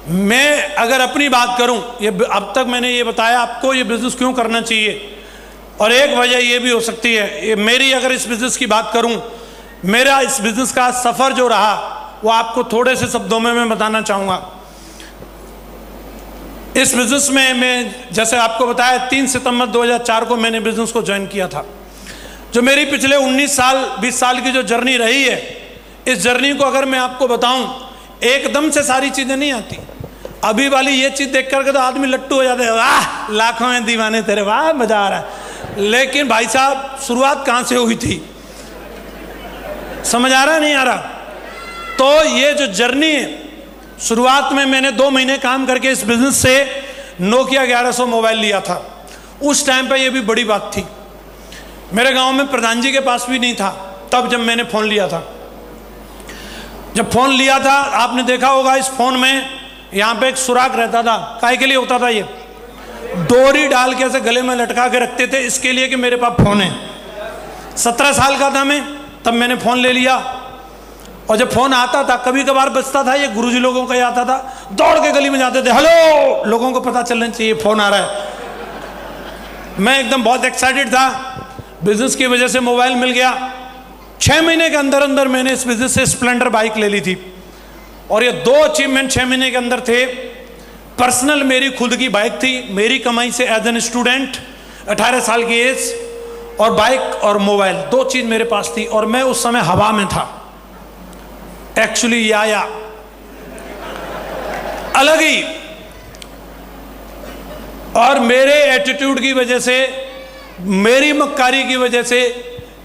मैं अगर अपनी बात करूं, ये अब तक मैंने ये बताया आपको ये बिज़नेस क्यों करना चाहिए, और एक वजह ये भी हो सकती है, ये मेरी अगर इस बिज़नेस की बात करूं, मेरा इस बिज़नेस का सफ़र जो रहा वो आपको थोड़े से शब्दों में मैं बताना चाहूँगा। इस बिज़नेस में मैं जैसे आपको बताया 3 सितंबर 2004 को मैंने बिज़नेस को ज्वाइन किया था। जो मेरी पिछले 19 साल 20 साल की जो जर्नी रही है, इस जर्नी को अगर मैं आपको बताऊं, एकदम से सारी चीज़ें नहीं आती। अभी वाली ये चीज़ देख करके तो आदमी लट्टू हो जाते हैं, वाह लाखों में दीवाने तेरे, वाह मज़ा आ रहा है। लेकिन भाई साहब शुरुआत कहाँ से हुई थी, समझ आ रहा नहीं आ रहा? तो ये जो जर्नी है, शुरुआत में मैंने 2 महीने काम करके इस बिज़नेस से नोकिया 1100 मोबाइल लिया था। उस टाइम पे ये भी बड़ी बात थी। मेरे गांव में प्रधान जी के पास भी नहीं था तब जब मैंने फ़ोन लिया था। जब फ़ोन लिया था आपने देखा होगा, इस फ़ोन में यहाँ पे एक सुराख रहता था। काहे के लिए होता था? ये डोरी डाल के ऐसे गले में लटका के रखते थे, इसके लिए कि मेरे पास फ़ोन है। 17 साल का था मैं, तब मैंने फ़ोन ले लिया। और जब फ़ोन आता था, कभी कभार बजता था, ये गुरुजी लोगों का ही आता था, दौड़ के गली में जाते थे, हेलो, लोगों को पता चलना चाहिए फ़ोन आ रहा है। मैं एकदम बहुत एक्साइटेड था, बिज़नेस की वजह से मोबाइल मिल गया। 6 महीने के अंदर अंदर मैंने इस बिज़नेस से स्प्लेंडर बाइक ले ली थी। और ये 2 अचीवमेंट 6 महीने के अंदर थे। पर्सनल मेरी खुद की बाइक थी, मेरी कमाई से एज एन स्टूडेंट, 18 साल की एज, और बाइक और मोबाइल, 2 चीज़ मेरे पास थी। और मैं उस समय हवा में था एक्चुअली, या अलग ही। और मेरे एटीट्यूड की वजह से, मेरी मक्कारी की वजह से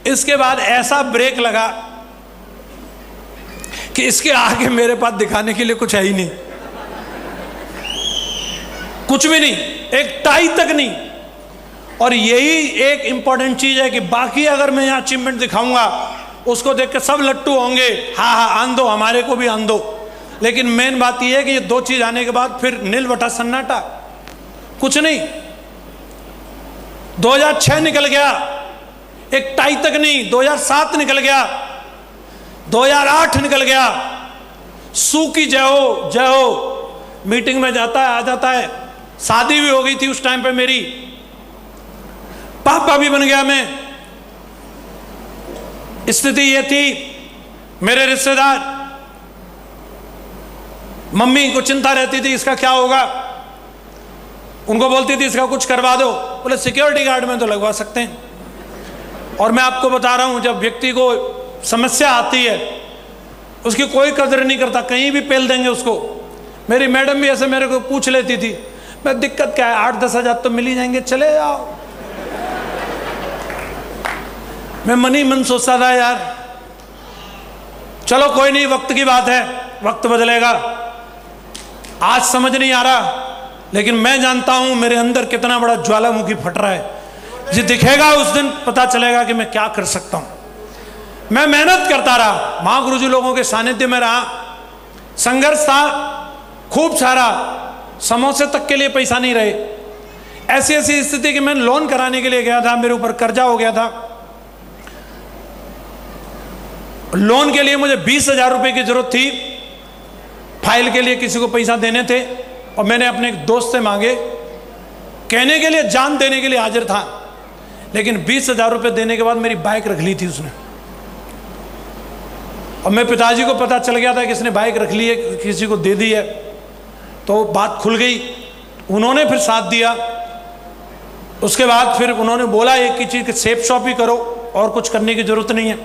इसके बाद ऐसा ब्रेक लगा कि इसके आगे मेरे पास दिखाने के लिए कुछ है ही नहीं, कुछ भी नहीं, एक टाई तक नहीं। और यही एक इंपॉर्टेंट चीज है कि बाकी अगर मैं यहाँ अचीवमेंट दिखाऊंगा, उसको देख के सब लट्टू होंगे, हाँ हाँ आन दो, हमारे को भी आन दो। लेकिन मेन बात यह है कि ये 2 चीज आने के बाद फिर नील बटा सन्नाटा, कुछ नहीं। 2006 निकल गया, एक टाई तक नहीं। 2007 निकल गया, 2008 निकल गया। सू की जय हो जय हो, मीटिंग में जाता है, आ जाता है। शादी भी हो गई थी उस टाइम पे मेरी, पापा भी बन गया मैं। स्थिति ये थी, मेरे रिश्तेदार, मम्मी को चिंता रहती थी इसका क्या होगा, उनको बोलती थी इसका कुछ करवा दो। बोले सिक्योरिटी गार्ड में तो लगवा सकते हैं। और मैं आपको बता रहा हूं, जब व्यक्ति को समस्या आती है उसकी कोई कदर नहीं करता, कहीं भी पेल देंगे उसको। मेरी मैडम भी ऐसे मेरे को पूछ लेती थी, मैं दिक्कत क्या है, 8-10 हज़ार तो मिल ही जाएंगे, चले जाओ। मैं मन ही मन सोचता था यार चलो कोई नहीं, वक्त की बात है, वक्त बदलेगा। आज समझ नहीं आ रहा, लेकिन मैं जानता हूं मेरे अंदर कितना बड़ा ज्वालामुखी फट रहा है। जो दिखेगा उस दिन पता चलेगा कि मैं क्या कर सकता हूं। मैं मेहनत करता रहा, महागुरु जी लोगों के सानिध्य में रहा, संघर्ष था खूब सारा, समोसे तक के लिए पैसा नहीं रहे। ऐसी ऐसी स्थिति कि मैं लोन कराने के लिए गया था, मेरे ऊपर कर्जा हो गया था। लोन के लिए मुझे 20,000 रुपए की जरूरत थी, फाइल के लिए किसी को पैसा देने थे। और मैंने अपने एक दोस्त से मांगे, कहने के लिए जान देने के लिए हाजिर था, लेकिन 20,000 रुपए देने के बाद मेरी बाइक रख ली थी उसने। और मैं पिताजी को पता चल गया था कि इसने बाइक रख ली है, किसी को दे दी है, तो बात खुल गई। उन्होंने फिर साथ दिया। उसके बाद फिर उन्होंने बोला एक ही चीज़, सेफ शॉप ही करो और कुछ करने की जरूरत नहीं है।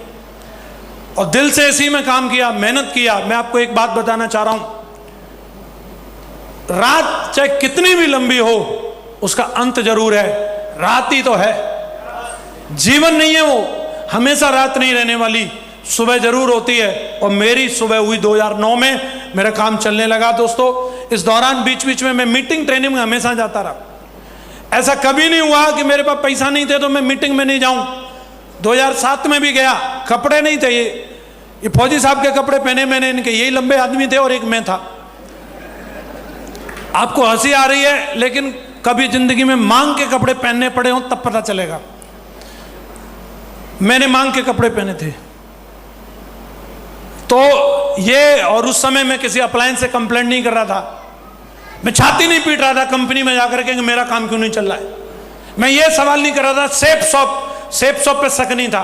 और दिल से इसी में काम किया, मेहनत किया। मैं आपको एक बात बताना चाह रहा हूं, रात चाहे कितनी भी लंबी हो उसका अंत जरूर है। रात ही तो है, जीवन नहीं है वो, हमेशा रात नहीं रहने वाली, सुबह जरूर होती है। और मेरी सुबह हुई 2009 में, मेरा काम चलने लगा दोस्तों। इस दौरान बीच बीच में मैं मीटिंग ट्रेनिंग में हमेशा जाता रहा। ऐसा कभी नहीं हुआ कि मेरे पास पैसा नहीं थे तो मैं मीटिंग में नहीं जाऊं। 2007 में भी गया, कपड़े नहीं थे, ये फौजी साहब के कपड़े पहने मैंने, इनके यही लंबे आदमी थे और एक मैं था। आपको हंसी आ रही है, लेकिन कभी जिंदगी में मांग के कपड़े पहनने पड़े हों तब पता चलेगा। मैंने मांग के कपड़े पहने थे। तो ये, और उस समय मैं किसी अप्लायंस से कंप्लेंट नहीं कर रहा था, मैं छाती नहीं पीट रहा था कंपनी में जाकर के कि मेरा काम क्यों नहीं चल रहा है। मैं ये सवाल नहीं कर रहा था, सेफ शॉप पे शक नहीं था,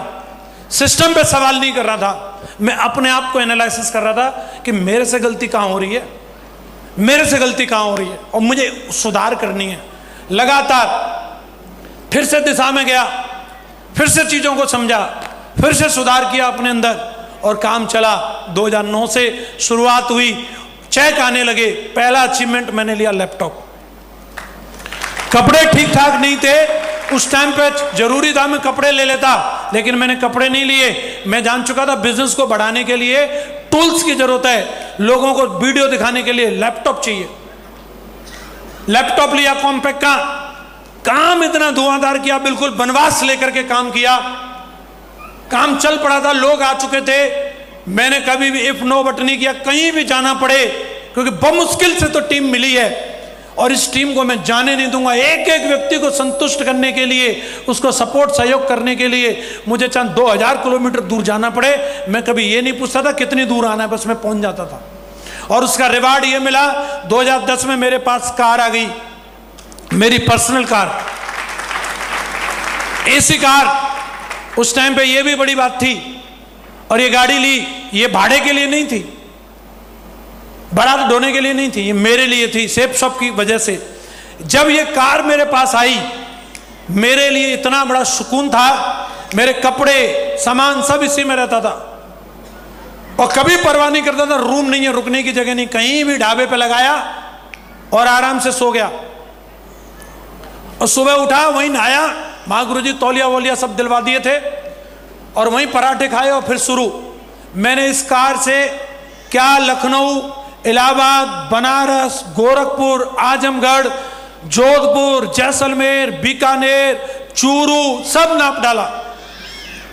सिस्टम पे सवाल नहीं कर रहा था। मैं अपने आप को एनालिसिस कर रहा था कि मेरे से गलती कहाँ हो रही है, मेरे से गलती कहाँ हो रही है और मुझे सुधार करनी है। लगातार फिर से दिशा में गया, फिर से चीज़ों को समझा, फिर से सुधार किया अपने अंदर और काम चला। 2009 से शुरुआत हुई, चेक आने लगे। पहला अचीवमेंट मैंने लिया लैपटॉप। कपड़े ठीक ठाक नहीं थे उस टाइम पे, जरूरी था मैं कपड़े ले लेता, लेकिन मैंने कपड़े नहीं लिए। मैं जान चुका था बिजनेस को बढ़ाने के लिए टूल्स की जरूरत है, लोगों को वीडियो दिखाने के लिए लैपटॉप चाहिए। लैपटॉप लिया कॉम्पैक्ट का, काम इतना धुआंधार किया, बिल्कुल वनवास लेकर के काम किया। काम चल पड़ा था, लोग आ चुके थे। मैंने कभी भी इफ नो बट नहीं किया, कहीं भी जाना पड़े, क्योंकि बमुश्किल से तो टीम मिली है और इस टीम को मैं जाने नहीं दूंगा। एक एक व्यक्ति को संतुष्ट करने के लिए, उसको सपोर्ट सहयोग करने के लिए मुझे चाहे 2000 किलोमीटर दूर जाना पड़े, मैं कभी ये नहीं पूछता था कितनी दूर आना है, बस मैं पहुंच जाता था। और उसका रिवार्ड ये मिला, 2010 में मेरे पास कार आ गई, मेरी पर्सनल कार, एसी कार। उस टाइम पे ये भी बड़ी बात थी। और ये गाड़ी ली, ये भाड़े के लिए नहीं थी, बारात ढोने के लिए नहीं थी, ये मेरे लिए थी, सेफ शॉप की वजह से। जब ये कार मेरे पास आई, मेरे लिए इतना बड़ा सुकून था। मेरे कपड़े, सामान सब इसी में रहता था और कभी परवाह नहीं करता था, रूम नहीं है, रुकने की जगह नहीं, कहीं भी ढाबे पे लगाया और आराम से सो गया। और सुबह उठा, वहीं नहाया, माँ गुरुजी तौलिया वोलिया सब दिलवा दिए थे और वहीं पराठे खाए और फिर शुरू। मैंने इस कार से क्या लखनऊ, इलाहाबाद, बनारस, गोरखपुर, आजमगढ़, जोधपुर, जैसलमेर, बीकानेर, चूरू सब नाप डाला।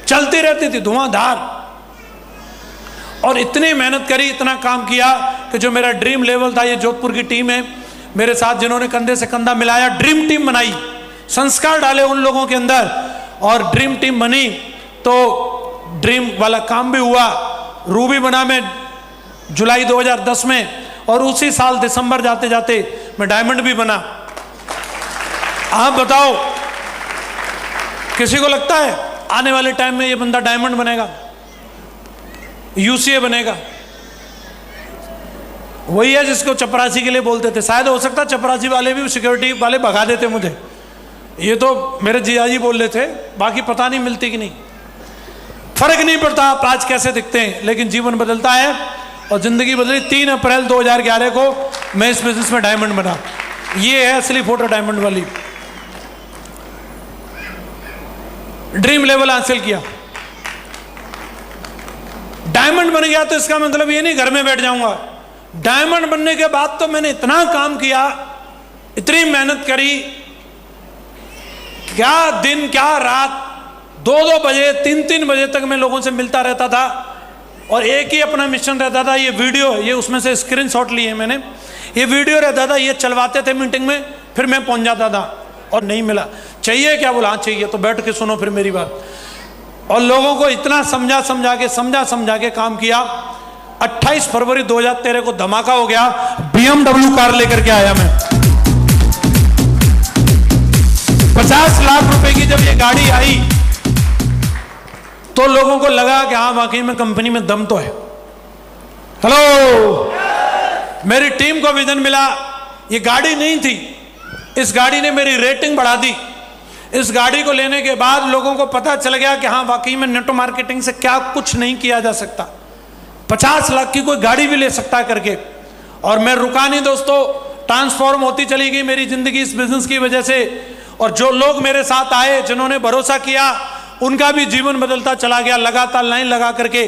चलती रहती थी धुआंधार। और इतनी मेहनत करी, इतना काम किया कि जो मेरा ड्रीम लेवल था, ये जोधपुर की टीम है मेरे साथ, जिन्होंने कंधे से कंधा मिलाया, ड्रीम टीम बनाई, संस्कार डाले उन लोगों के अंदर और ड्रीम टीम बनी। तो ड्रीम वाला काम भी हुआ। रूबी बना मैं जुलाई 2010 में और उसी साल दिसंबर जाते जाते मैं डायमंड भी बना। आप बताओ, किसी को लगता है आने वाले टाइम में ये बंदा डायमंड बनेगा, यूसीए बनेगा? वही है जिसको चपरासी के लिए बोलते थे। शायद हो सकता चपरासी वाले भी सिक्योरिटी वाले भगा देते मुझे, ये तो मेरे जियाजी बोल रहे थे, बाकी पता नहीं मिलती कि नहीं। फर्क नहीं पड़ता आप आज कैसे दिखते हैं, लेकिन जीवन बदलता है और जिंदगी बदली। 3 अप्रैल 2011 को मैं इस बिजनेस में डायमंड बना। ये है असली फोटो डायमंड वाली। ड्रीम लेवल हासिल किया, डायमंड बन गया। तो इसका मतलब ये नहीं घर में बैठ जाऊंगा। डायमंड बनने के बाद तो मैंने इतना काम किया, इतनी मेहनत करी, क्या दिन क्या रात, 2-2 बजे 3-3 बजे तक मैं लोगों से मिलता रहता था और एक ही अपना मिशन रहता था। ये वीडियो, ये उसमें से स्क्रीनशॉट लिए मैंने, ये वीडियो रहता था, ये चलवाते थे मीटिंग में, फिर मैं पहुंच जाता था। और नहीं मिला, चाहिए क्या? बोला हाँ चाहिए। तो बैठ के सुनो फिर मेरी बात। और लोगों को इतना समझा के काम किया। 28 फरवरी 2013 को धमाका हो गया, BMW कार लेकर के आया मैं। 50 लाख रुपए की जब ये गाड़ी आई तो लोगों को लगा कि हाँ वाकई में कंपनी में दम तो है। हेलो, मेरी टीम को विजन मिला। ये गाड़ी नहीं थी, इस गाड़ी ने मेरी रेटिंग बढ़ा दी। इस गाड़ी को लेने के बाद लोगों को पता चल गया कि हाँ वाकई में नेटवर्क मार्केटिंग से क्या कुछ नहीं किया जा सकता, 50 लाख की कोई गाड़ी भी ले सकता है करके। और मैं रुका नहीं दोस्तों, ट्रांसफॉर्म होती चली गई मेरी जिंदगी इस बिजनेस की वजह से। और जो लोग मेरे साथ आए, जिन्होंने भरोसा किया, उनका भी जीवन बदलता चला गया। लगातार लाइन लगा करके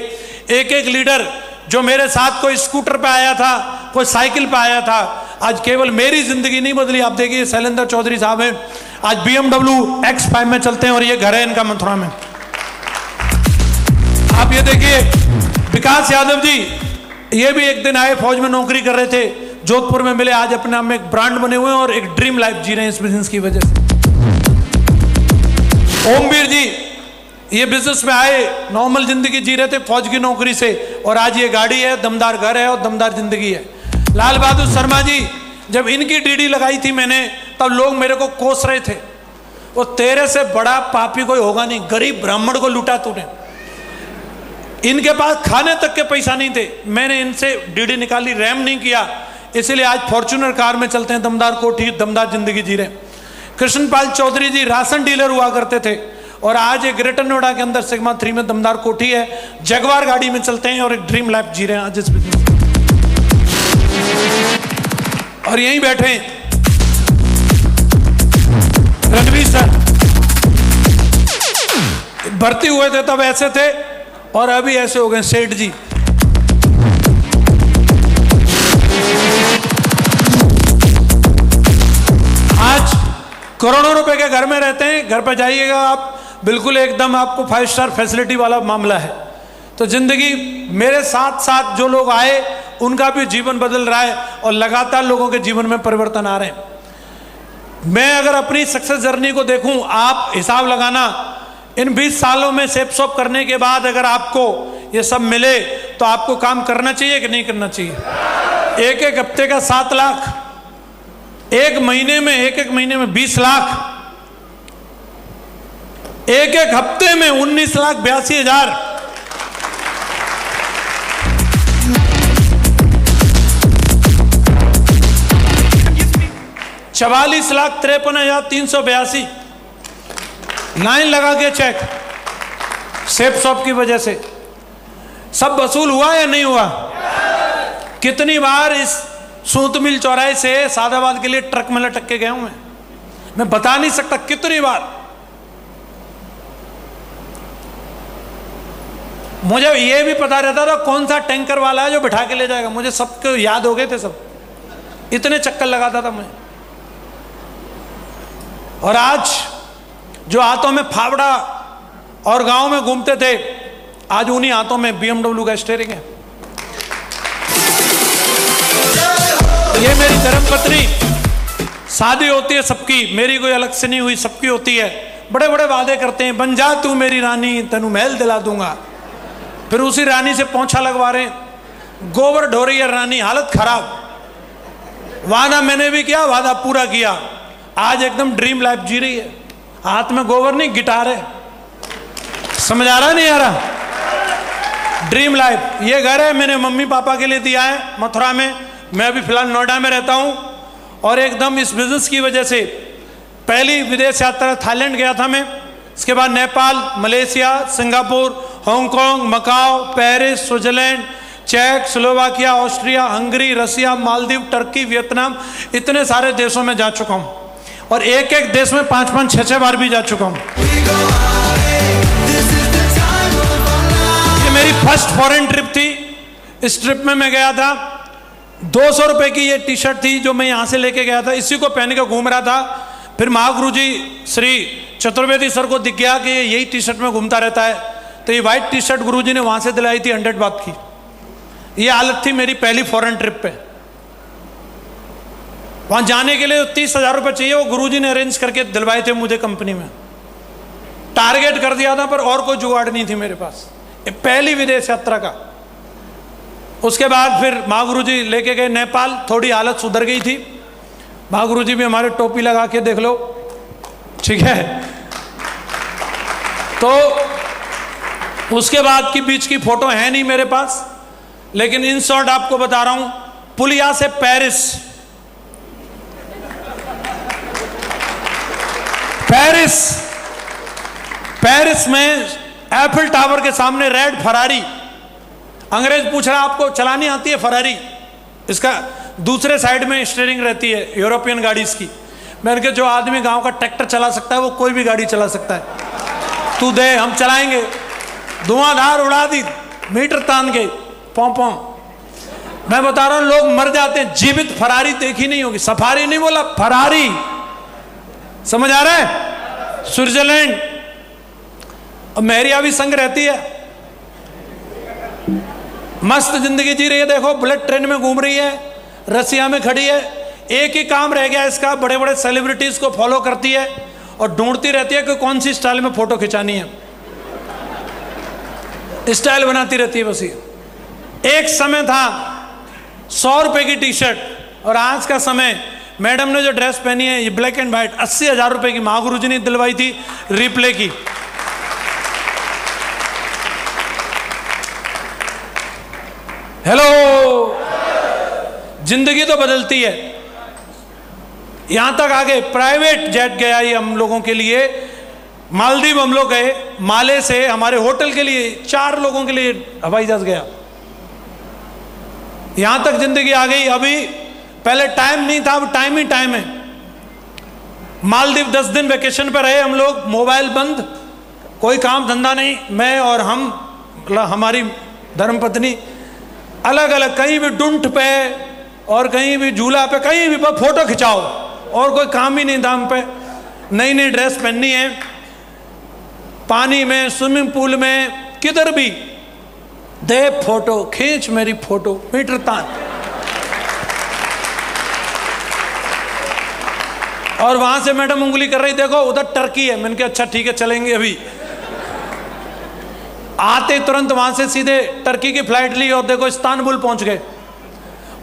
एक एक लीडर जो मेरे साथ कोई स्कूटर पे आया था, कोई साइकिल पे आया था, आज केवल मेरी जिंदगी नहीं बदली। आप देखिए शैलेंद्र चौधरी साहब हैं, आज BMW X5 में चलते हैं और ये घर है इनका मथुरा में। आप ये देखिए विकास यादव जी, ये भी एक दिन आए, फौज में नौकरी कर रहे थे, जोधपुर में मिले, आज अपने नाम में एक ब्रांड बने हुए हैं और एक ड्रीम लाइफ जी रहे हैं इस बिजनेस की वजह से। ओमवीर जी, ये बिजनेस में आए, नॉर्मल जिंदगी जी रहे थे फौज की नौकरी से, और आज ये गाड़ी है, दमदार घर है और दमदार जिंदगी है। लाल बहादुर शर्मा जी, जब इनकी डीडी लगाई थी मैंने, तब लोग मेरे को कोस रहे थे, वो तेरे से बड़ा पापी कोई होगा नहीं, गरीब ब्राह्मण को लूटा तूने। इनके पास खाने तक के पैसा नहीं थे, मैंने इनसे डीडी निकाली, रैम नहीं किया, इसीलिए आज फॉर्च्यूनर कार में चलते हैं, दमदार कोठी, दमदार जिंदगी जी रहे। कृष्णपाल चौधरी जी राशन डीलर हुआ करते थे और आज एक ग्रेटर नोएडा के अंदर सिग्मा 3 में दमदार कोठी है, जगवार गाड़ी में चलते हैं और एक ड्रीम लाइफ जी रहे हैं आज इस बिजनेस। और यहीं बैठे रणवीर सर, भर्ती हुए थे तब ऐसे थे और अभी ऐसे हो गए सेठ जी। आज करोड़ों रुपए के घर में रहते हैं, घर पर जाइएगा आप, बिल्कुल एकदम आपको 5 स्टार फैसिलिटी वाला मामला है। तो जिंदगी मेरे साथ साथ जो लोग आए उनका भी जीवन बदल रहा है और लगातार लोगों के जीवन में परिवर्तन आ रहे हैं। मैं अगर अपनी सक्सेस जर्नी को देखूं, आप हिसाब लगाना, इन 20 सालों में सेप सॉप करने के बाद अगर आपको ये सब मिले तो आपको काम करना चाहिए कि नहीं करना चाहिए। एक एक हफ्ते का 7 लाख, एक महीने में 20 लाख, एक हफ्ते में 19,82,000, 44,53,382 लाइन लगा के चेक सेप सॉप की वजह से। सब वसूल हुआ या नहीं हुआ? कितनी बार इस सूत मिल चौराहे से सादाबाद के लिए ट्रक में लटक के गया हूं मैं बता नहीं सकता कितनी बार। मुझे ये भी पता रहता था कौन सा टैंकर वाला है जो बिठा के ले जाएगा, मुझे सबको याद हो गए थे, सब इतने चक्कर लगाता था मैं। और आज जो हाथों में फावड़ा और गांव में घूमते थे, आज उन्हीं हाथों में BMW का स्टीयरिंग है। ये मेरी धर्मपत्नी, शादी होती है सबकी, मेरी कोई अलग से नहीं हुई, सबकी होती है। बड़े बड़े वादे करते हैं, बन जा तू मेरी रानी, तेनू महल दिला दूंगा। फिर उसी रानी से पोंछा लगवा रहे हैं, गोबर ढो रही है रानी, हालत खराब। वादा मैंने भी किया, वादा पूरा किया, आज एकदम ड्रीम लाइफ जी रही है। हाथ में गोबर नहीं, गिटार है। समझ आ रहा नहीं आ रहा? Dream life. ये घर है मैंने मम्मी पापा के लिए दिया है मथुरा में, मैं अभी फिलहाल नोएडा में रहता हूँ। और एकदम इस बिजनेस की वजह से पहली विदेश यात्रा थाईलैंड गया था मैं, इसके बाद Nepal, Malaysia, Singapore, Hong Kong, Macau, Paris, Switzerland, चेक, Slovakia, Austria, Hungary, Russia, Maldives, Turkey, Vietnam, इतने सारे देशों में जा चुका हूँ। और एक एक देश में 5-5, 6-6 बार भी जा चुका हूँ। ये मेरी फर्स्ट फॉरेन ट्रिप थी। इस ट्रिप में मैं गया था, 200 रुपए की ये टी शर्ट थी जो मैं यहाँ से लेके गया था, इसी को पहन के घूम रहा था। फिर महागुरु जी श्री चतुर्वेदी सर को दिख गया कि यही टी शर्ट में घूमता रहता है, तो ये व्हाइट टी शर्ट गुरु जी ने वहाँ से दिलाई थी 100 बात की। ये हालत थी मेरी पहली फॉरेन ट्रिप पे। वहाँ जाने के लिए 30,000 रुपये चाहिए, वो गुरुजी ने अरेंज करके दिलवाए थे मुझे कंपनी में। टारगेट कर दिया था पर और कोई जुगाड़ नहीं थी मेरे पास, ये पहली विदेश यात्रा का। उसके बाद फिर महागुरु जी लेके गए नेपाल, थोड़ी हालत सुधर गई थी। महागुरु जी भी हमारे टोपी लगा के देख लो, ठीक है। तो उसके बाद की बीच की फोटो है नहीं मेरे पास, लेकिन इन शॉर्ट आपको बता रहा हूं। पुलिया से पेरिस, पेरिस में एफिल टावर के सामने रेड फरारी। अंग्रेज पूछ रहा आपको चलानी आती है फरारी? इसका दूसरे साइड में स्टीयरिंग रहती है यूरोपियन गाड़ी की। मैंने कहा जो आदमी गांव का ट्रैक्टर चला सकता है वो कोई भी गाड़ी चला सकता है, तू दे हम चलाएंगे। धुआंधार उड़ा दी, मीटर तान के पौ पौ। मैं बता रहा हूं लोग मर जाते हैं, जीवित फरारी देखी नहीं होगी। सफारी नहीं बोला, फरारी। समझ आ रहा है? स्विट्जरलैंड, और मेहरिया भी संग रहती है, मस्त जिंदगी जी रही है। देखो बुलेट ट्रेन में घूम रही है, रसिया में खड़ी है। एक ही काम रह गया इसका, बड़े बड़े सेलिब्रिटीज को फॉलो करती है और ढूंढती रहती है कि कौन सी स्टाइल में फोटो खिंचानी है, स्टाइल बनाती रहती है बस। ये एक समय था 100 रुपए की टी शर्ट और आज का समय, मैडम ने जो ड्रेस पहनी है ये ब्लैक एंड व्हाइट, 80,000 रुपए की महागुरु जी ने दिलवाई थी रिप्ले की। हेलो, जिंदगी तो बदलती है। यहां तक आगे प्राइवेट जेट गया ये हम लोगों के लिए। मालदीव हम लोग गए, माले से हमारे होटल के लिए 4 लोगों के लिए हवाई जहाज गया। यहां तक जिंदगी आ गई। अभी पहले टाइम नहीं था, अब टाइम ही टाइम है। मालदीव 10 दिन वेकेशन पर रहे हम लोग, मोबाइल बंद, कोई काम धंधा नहीं। मैं और हम, हमारी धर्मपत्नी, अलग अलग, कहीं भी डुंठ पे और कहीं भी झूला पे, कहीं भी फोटो खिंचाओ, और कोई काम ही नहीं था हम पे। नई नई ड्रेस पहननी है, पानी में, स्विमिंग पूल में, किधर भी दे फोटो खींच, मेरी फोटो मीटर तान। और वहां से मैडम उंगली कर रही, देखो उधर टर्की है। मैंने कहा अच्छा ठीक है, चलेंगे। अभी आते तुरंत वहां से सीधे टर्की की फ्लाइट ली और देखो इस्तांबुल पहुंच गए।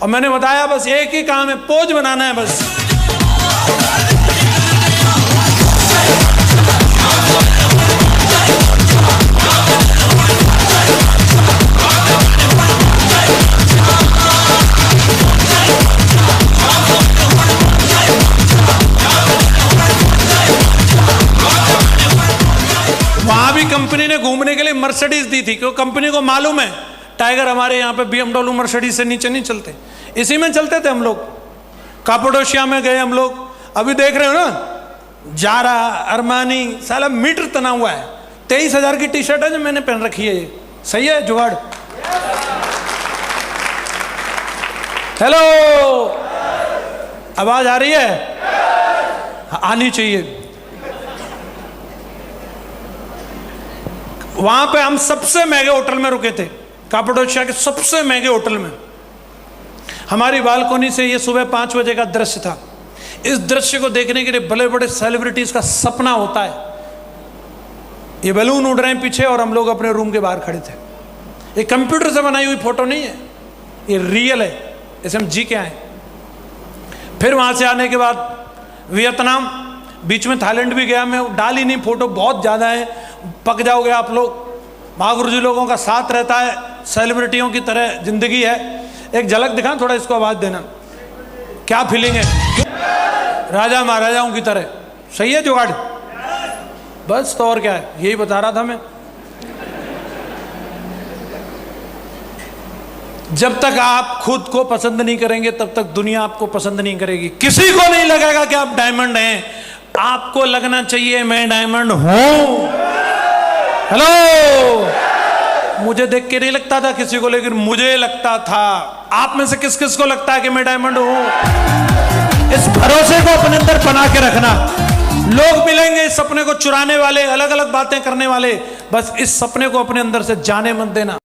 और मैंने बताया बस एक ही काम है, पोज बनाना है बस। वहां भी कंपनी ने घूमने के लिए मर्सिडीज दी थी, क्योंकि कंपनी को मालूम है टाइगर हमारे यहाँ पे BMW मर्सिडीज से नीचे नहीं चलते। इसी में चलते थे हम लोग। कापाडोशिया में गए हम लोग, अभी देख रहे हो ना, जारा, अरमानी, साला मीटर तना हुआ है। 23,000 की टी शर्ट है जो मैंने पहन रखी है। सही है जुगाड़? हेलो, आवाज आ रही है? आनी चाहिए। वहां पे हम सबसे महंगे होटल में रुके थे, कापाडोशिया के सबसे महंगे होटल में। हमारी बालकोनी से ये सुबह 5 बजे का दृश्य था। इस दृश्य को देखने के लिए बड़े बड़े सेलिब्रिटीज का सपना होता है। ये बैलून उड़ रहे हैं पीछे और हम लोग अपने रूम के बाहर खड़े थे। ये कंप्यूटर से बनाई हुई फोटो नहीं है, ये रियल है, इसे हम जी के आए। फिर वहां से आने के बाद वियतनाम, बीच में थाईलैंड भी गया। मैं डाल ही नहीं फोटो, बहुत ज़्यादा है, पक जाओगे आप लोग। महागुरु जी लोगों का साथ रहता है, सेलिब्रिटियों की तरह जिंदगी है। एक झलक दिखा, थोड़ा इसको आवाज़ देना, क्या फीलिंग है, राजा महाराजाओं की तरह। सही है जुगाड़? बस तो और क्या है, यही बता रहा था मैं। जब तक आप खुद को पसंद नहीं करेंगे तब तक दुनिया आपको पसंद नहीं करेगी। किसी को नहीं लगेगा कि आप डायमंड हैं, आपको लगना चाहिए मैं डायमंड हूं। हेलो, मुझे देख के नहीं लगता था किसी को, लेकिन मुझे लगता था। आप में से किस किस को लगता है कि मैं डायमंड हूं? इस भरोसे को अपने अंदर बना के रखना। लोग मिलेंगे इस सपने को चुराने वाले, अलग अलग बातें करने वाले, बस इस सपने को अपने अंदर से जाने मत देना।